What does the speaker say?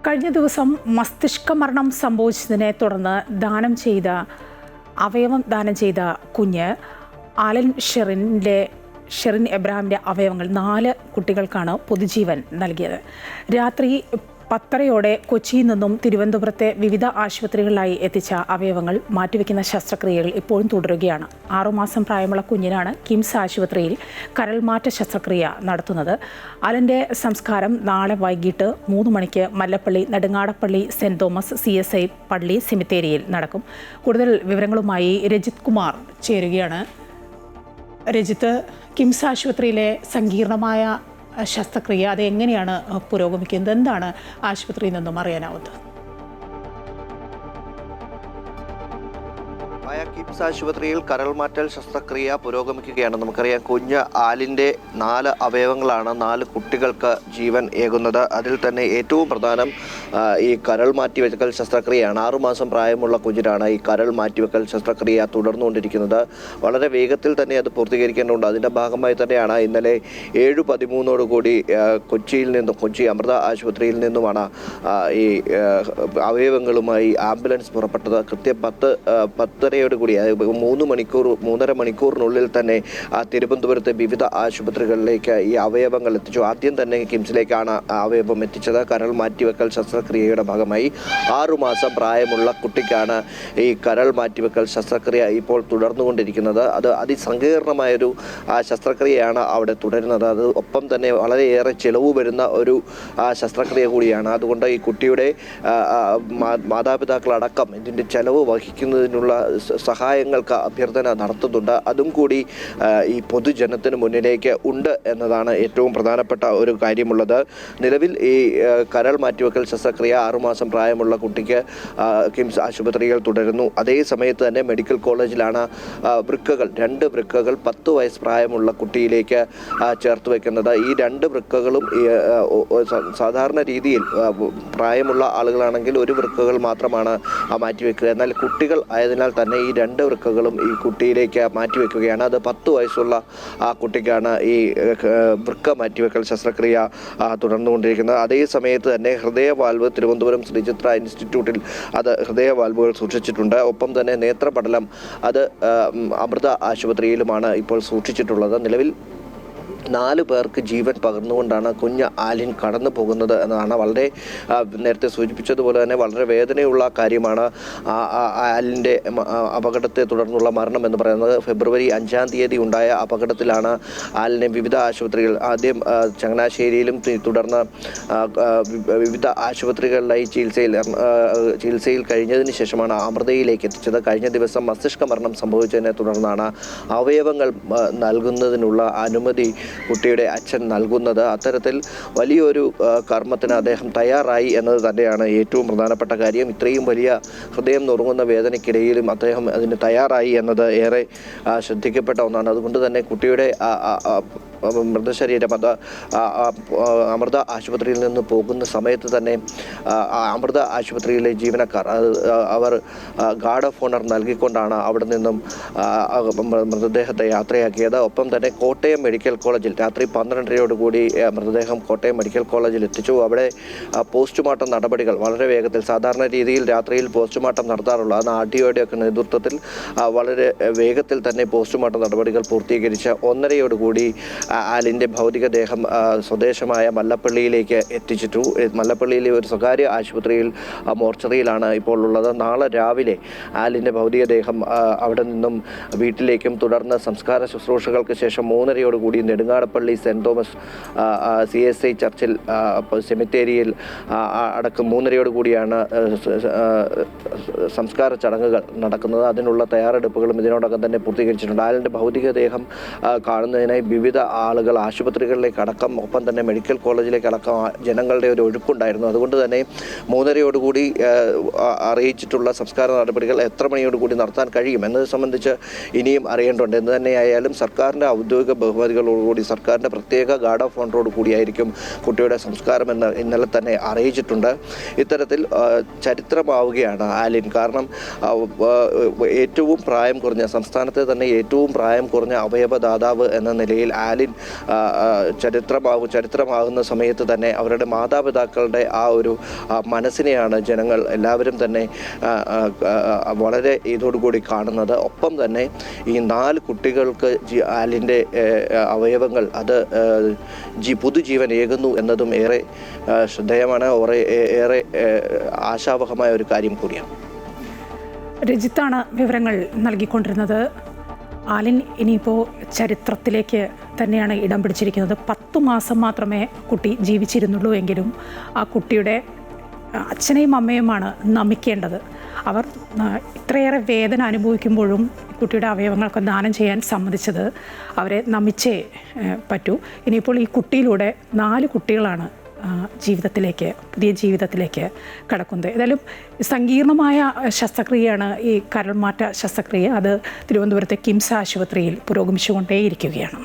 കഴിഞ്ഞ ദിവസം മസ്തിഷ്ക മരണം സംഭവിച്ചതിനെ തുടർന്ന് അവയവം ദാനം ചെയ്ത കുഞ്ഞ് ആലൻ ഷെറിൻ എബ്രഹാമിൻ്റെ അവയവങ്ങൾ 4 കുട്ടികൾക്കാണ് പൊതുജീവൻ നൽകിയത്. രാത്രി 10:30 കൊച്ചിയിൽ നിന്നും തിരുവനന്തപുരത്തെ വിവിധ ആശുപത്രികളിലായി എത്തിച്ച അവയവങ്ങൾ മാറ്റിവെക്കുന്ന ശസ്ത്രക്രിയകൾ ഇപ്പോഴും തുടരുകയാണ്. 6 മാസം പ്രായമുള്ള കുഞ്ഞിനാണ് കിംസ് ആശുപത്രിയിൽ കരൾമാറ്റ ശസ്ത്രക്രിയ നടത്തുന്നത്. അലൻ്റെ സംസ്കാരം നാളെ വൈകിട്ട് 3 മണിക്ക് Mallappally Nedungadappally saint Thomas CSI പള്ളി സെമിത്തേരിയിൽ നടക്കും. കൂടുതൽ വിവരങ്ങളുമായി രജിത് കുമാർ ചേരുകയാണ്. രജിത്ത്, കിംസ് ആശുപത്രിയിലെ സങ്കീർണമായ ശസ്ത്രക്രിയ അതെങ്ങനെയാണ് പുരോഗമിക്കുന്നത്? എന്താണ് ആശുപത്രിയിൽ നിന്നും അറിയാനാവുന്നത്? കിംസ് ആശുപത്രിയിൽ കരൾമാറ്റൽ ശസ്ത്രക്രിയ പുരോഗമിക്കുകയാണ്. നമുക്കറിയാം, കുഞ്ഞ് ആലിൻ്റെ 4 അവയവങ്ങളാണ് 4 കുട്ടികൾക്ക് ജീവൻ ഏകുന്നത്. അതിൽ തന്നെ ഏറ്റവും പ്രധാനം ഈ കരൾ മാറ്റിവെക്കൽ ശസ്ത്രക്രിയയാണ്. 6 മാസം പ്രായമുള്ള കുഞ്ഞിനാണ് ഈ കരൾ മാറ്റിവെക്കൽ ശസ്ത്രക്രിയ തുടർന്നുകൊണ്ടിരിക്കുന്നത്. വളരെ വേഗത്തിൽ തന്നെ അത് പൂർത്തീകരിക്കേണ്ടതുണ്ട്. അതിൻ്റെ ഭാഗമായി തന്നെയാണ് ഇന്നലെ 7:13 കൊച്ചി അമൃത ആശുപത്രിയിൽ നിന്നുമാണ് ഈ അവയവങ്ങളുമായി ആംബുലൻസ് പുറപ്പെട്ടത്. കൃത്യം 10:30 കൂടി 3.5 മണിക്കൂറിനുള്ളിൽ തന്നെ തിരുവനന്തപുരത്തെ വിവിധ ആശുപത്രികളിലേക്ക് ഈ അവയവങ്ങൾ എത്തിച്ചു. ആദ്യം തന്നെ കിംസിലേക്കാണ് അവയവം എത്തിച്ചത്. കരൾ മാറ്റിവെക്കൽ ശസ്ത്രക്രിയയുടെ ഭാഗമായി 6 മാസം പ്രായമുള്ള കുട്ടിക്കാണ് ഈ കരൾ മാറ്റിവെക്കൽ ശസ്ത്രക്രിയ ഇപ്പോൾ തുടർന്നുകൊണ്ടിരിക്കുന്നത്. അത് അതിസങ്കീർണമായൊരു ശസ്ത്രക്രിയയാണ് അവിടെ തുടരുന്നത്. അത് ഒപ്പം തന്നെ വളരെയേറെ ചിലവ് വരുന്ന ഒരു ശസ്ത്രക്രിയ കൂടിയാണ്. അതുകൊണ്ട് ഈ കുട്ടിയുടെ മാതാപിതാക്കളടക്കം ഇതിൻ്റെ ചെലവ് വഹിക്കുന്നതിനുള്ള സഹായങ്ങൾക്ക് അഭ്യർത്ഥന നടത്തുന്നുണ്ട്. അതും കൂടി ഈ പൊതുജനത്തിന് മുന്നിലേക്ക് ഉണ്ട് എന്നതാണ് ഏറ്റവും പ്രധാനപ്പെട്ട ഒരു കാര്യമുള്ളത്. നിലവിൽ ഈ കരൾ മാറ്റിവെക്കൽ ശസ്ത്രക്രിയ 6 മാസം പ്രായമുള്ള കുട്ടിക്ക് കിംസ് ആശുപത്രിയിൽ തുടരുന്നു. അതേ സമയത്ത് തന്നെ മെഡിക്കൽ കോളേജിലാണ് വൃക്കകൾ 2 വൃക്കകൾ 10 വയസ്സ് പ്രായമുള്ള കുട്ടിയിലേക്ക് ചേർത്ത് വയ്ക്കുന്നത്. ഈ 2 വൃക്കകളും സാധാരണ രീതിയിൽ പ്രായമുള്ള ആളുകളാണെങ്കിൽ 1 വൃക്കകൾ മാത്രമാണ് മാറ്റിവെക്കുക. എന്നാൽ കുട്ടികൾ ആയതിനാൽ തന്നെ ഈ 2 വൃക്കകളും ഈ കുട്ടിയിലേക്ക് മാറ്റിവെക്കുകയാണ്. അത് 10 വയസ്സുള്ള ആ കുട്ടിക്കാണ് ഈ വൃക്ക മാറ്റിവെക്കൽ ശസ്ത്രക്രിയ തുടർന്നുകൊണ്ടിരിക്കുന്നത്. അതേ സമയത്ത് തന്നെ ഹൃദയ വാൽവ് തിരുവനന്തപുരം ശ്രീചിത്ര ഇൻസ്റ്റിറ്റ്യൂട്ടിൽ ഹൃദയ വാൽവുകൾ സൂക്ഷിച്ചിട്ടുണ്ട്. ഒപ്പം തന്നെ നേത്രപടലം അമൃത ആശുപത്രിയിലുമാണ് ഇപ്പോൾ സൂക്ഷിച്ചിട്ടുള്ളത്. നിലവിൽ 4 പേർക്ക് ജീവൻ പകർന്നുകൊണ്ടാണ് കുഞ്ഞ് ആലിൻ കടന്നു പോകുന്നത് എന്നതാണ് വളരെ നേരത്തെ സൂചിപ്പിച്ചതുപോലെ തന്നെ വളരെ വേദനയുള്ള കാര്യമാണ്. ആലിൻ്റെ അപകടത്തെ തുടർന്നുള്ള മരണം എന്ന് പറയുന്നത് ഫെബ്രുവരി 5-ാം തീയതി ഉണ്ടായ അപകടത്തിലാണ് ആലിനെ വിവിധ ആശുപത്രികൾ, ആദ്യം ചങ്ങനാശ്ശേരിയിലും തുടർന്ന് വിവിധ ആശുപത്രികളിലായി ചികിത്സയിൽ കഴിഞ്ഞതിന് ശേഷമാണ് അമൃതയിലേക്ക് എത്തിച്ചത്. കഴിഞ്ഞ ദിവസം മസ്തിഷ്ക മരണം സംഭവിച്ചതിനെ തുടർന്നാണ് അവയവങ്ങൾ നൽകുന്നതിനുള്ള അനുമതി കുട്ടിയുടെ അച്ഛൻ നൽകുന്നത്. അത്തരത്തിൽ വലിയൊരു കർമ്മത്തിന് അദ്ദേഹം തയ്യാറായി എന്നത് തന്നെയാണ് ഏറ്റവും പ്രധാനപ്പെട്ട കാര്യം. ഇത്രയും വലിയ ഹൃദയം നുറുങ്ങുന്ന വേദനയ്ക്കിടയിലും അദ്ദേഹം അതിന് തയ്യാറായി എന്നത് ഏറെ ശ്രദ്ധിക്കപ്പെട്ട ഒന്നാണ്. അതുകൊണ്ട് തന്നെ കുട്ടിയുടെ മൃതശരീരം അമൃത ആശുപത്രിയിൽ നിന്ന് പോകുന്ന സമയത്ത് തന്നെ അമൃത ആശുപത്രിയിലെ ജീവനക്കാർ അവർ ഗാർഡ് ഓഫ് ഓണർ നൽകിക്കൊണ്ടാണ് അവിടെ നിന്നും മൃതദേഹത്തെ യാത്രയാക്കിയത്. ഒപ്പം തന്നെ കോട്ടയം മെഡിക്കൽ കോളേജിൽ രാത്രി 12:30 മൃതദേഹം കോട്ടയം മെഡിക്കൽ കോളേജിൽ എത്തിച്ചു. അവിടെ പോസ്റ്റ്മോർട്ടം നടപടികൾ വളരെ വേഗത്തിൽ, സാധാരണ രീതിയിൽ രാത്രിയിൽ പോസ്റ്റ്മോർട്ടം നടത്താറുള്ള RDOയുടെയൊക്കെ നേതൃത്വത്തിൽ വളരെ വേഗത്തിൽ തന്നെ പോസ്റ്റ്മോർട്ടം നടപടികൾ പൂർത്തീകരിച്ച് 1:30 ആലിൻ്റെ ഭൗതികദേഹം സ്വദേശമായ മല്ലപ്പള്ളിയിലേക്ക് എത്തിച്ചിട്ടു. മല്ലപ്പള്ളിയിലെ ഒരു സ്വകാര്യ ആശുപത്രിയിൽ മോർച്ചറിയിലാണ് ഇപ്പോൾ ഉള്ളത്. നാളെ രാവിലെ ആലിൻ്റെ ഭൗതികദേഹം അവിടെ നിന്നും വീട്ടിലേക്കും തുടർന്ന് സംസ്കാര ശുശ്രൂഷകൾക്ക് ശേഷം 3:30 നെടുങ്ങാടപ്പള്ളി സെൻറ് തോമസ് CSI ചർച്ചിൽ സെമിത്തേരിയിൽ അടക്കം 3:30 സംസ്കാര ചടങ്ങുകൾ നടക്കുന്നത്. അതിനുള്ള തയ്യാറെടുപ്പുകളും ഇതിനോടകം തന്നെ പൂർത്തീകരിച്ചിട്ടുണ്ട്. ആലിൻ്റെ ഭൗതികദേഹം കാണുന്നതിനായി വിവിധ ആളുകൾ ആശുപത്രികളിലേക്ക് അടക്കം, ഒപ്പം തന്നെ മെഡിക്കൽ കോളേജിലേക്ക് അടക്കം ജനങ്ങളുടെ ഒരു ഒഴുക്കുണ്ടായിരുന്നു. അതുകൊണ്ട് തന്നെ 3:30 അറിയിച്ചിട്ടുള്ള സംസ്കാര നടപടികൾ എത്ര മണിയോടുകൂടി നടത്താൻ കഴിയും എന്നത് സംബന്ധിച്ച് ഇനിയും അറിയേണ്ടതുണ്ട്. എന്ന് തന്നെയായാലും സർക്കാരിൻ്റെ ഔദ്യോഗിക ബഹുമതികളോടുകൂടി, സർക്കാരിൻ്റെ പ്രത്യേക ഗാർഡ് ഓഫ് ഓണറോട് കൂടിയായിരിക്കും കുട്ടിയുടെ സംസ്കാരം എന്ന് ഇന്നലെ തന്നെ അറിയിച്ചിട്ടുണ്ട്. ഇത്തരത്തിൽ ചരിത്രമാവുകയാണ് ആലിൻ. കാരണം ഏറ്റവും പ്രായം കുറഞ്ഞ, സംസ്ഥാനത്തെ തന്നെ ഏറ്റവും പ്രായം കുറഞ്ഞ അവയവദാതാവ് എന്ന നിലയിൽ ആലിൻ ആലിൻ ചരിത്രമാകുന്ന സമയത്ത് തന്നെ അവരുടെ മാതാപിതാക്കളുടെ ആ ഒരു മനസ്സിനെയാണ് ജനങ്ങൾ എല്ലാവരും തന്നെ വളരെ ഇതോടുകൂടി കാണുന്നത്. ഒപ്പം തന്നെ ഈ 4 കുട്ടികൾക്ക് ആലിൻ്റെ അവയവങ്ങൾ അത് പുതുജീവൻ ഏകുന്നു എന്നതും ഏറെ ശ്രദ്ധേയമാണ്, ഏറെ ആശാവഹമായ ഒരു കാര്യം കൂടിയാണ്. രജിത്താണ് വിവരങ്ങൾ നൽകിക്കൊണ്ടിരുന്നത്. ആലിൻ ഇനിയിപ്പോൾ ചരിത്രത്തിലേക്ക് തന്നെയാണ് ഇടം പിടിച്ചിരിക്കുന്നത്. 10 മാസം മാത്രമേ കുട്ടി ജീവിച്ചിരുന്നുള്ളൂ എങ്കിലും ആ കുട്ടിയുടെ അച്ഛനെയും അമ്മയുമാണ് നമിക്കേണ്ടത്. അവർ ഇത്രയേറെ വേദന അനുഭവിക്കുമ്പോഴും കുട്ടിയുടെ അവയവങ്ങൾക്ക് ദാനം ചെയ്യാൻ സമ്മതിച്ചത് അവരെ നമിച്ചേ പറ്റൂ. ഇനിയിപ്പോൾ ഈ കുട്ടിയിലൂടെ 4 കുട്ടികളാണ് പുതിയ ജീവിതത്തിലേക്ക് കടക്കുന്നത്. ഏതായാലും സങ്കീർണമായ ശസ്ത്രക്രിയയാണ് ഈ കരൾമാറ്റ ശസ്ത്രക്രിയ. അത് തിരുവനന്തപുരത്തെ കിംസ് ആശുപത്രിയിൽ പുരോഗമിച്ചുകൊണ്ടേയിരിക്കുകയാണ്.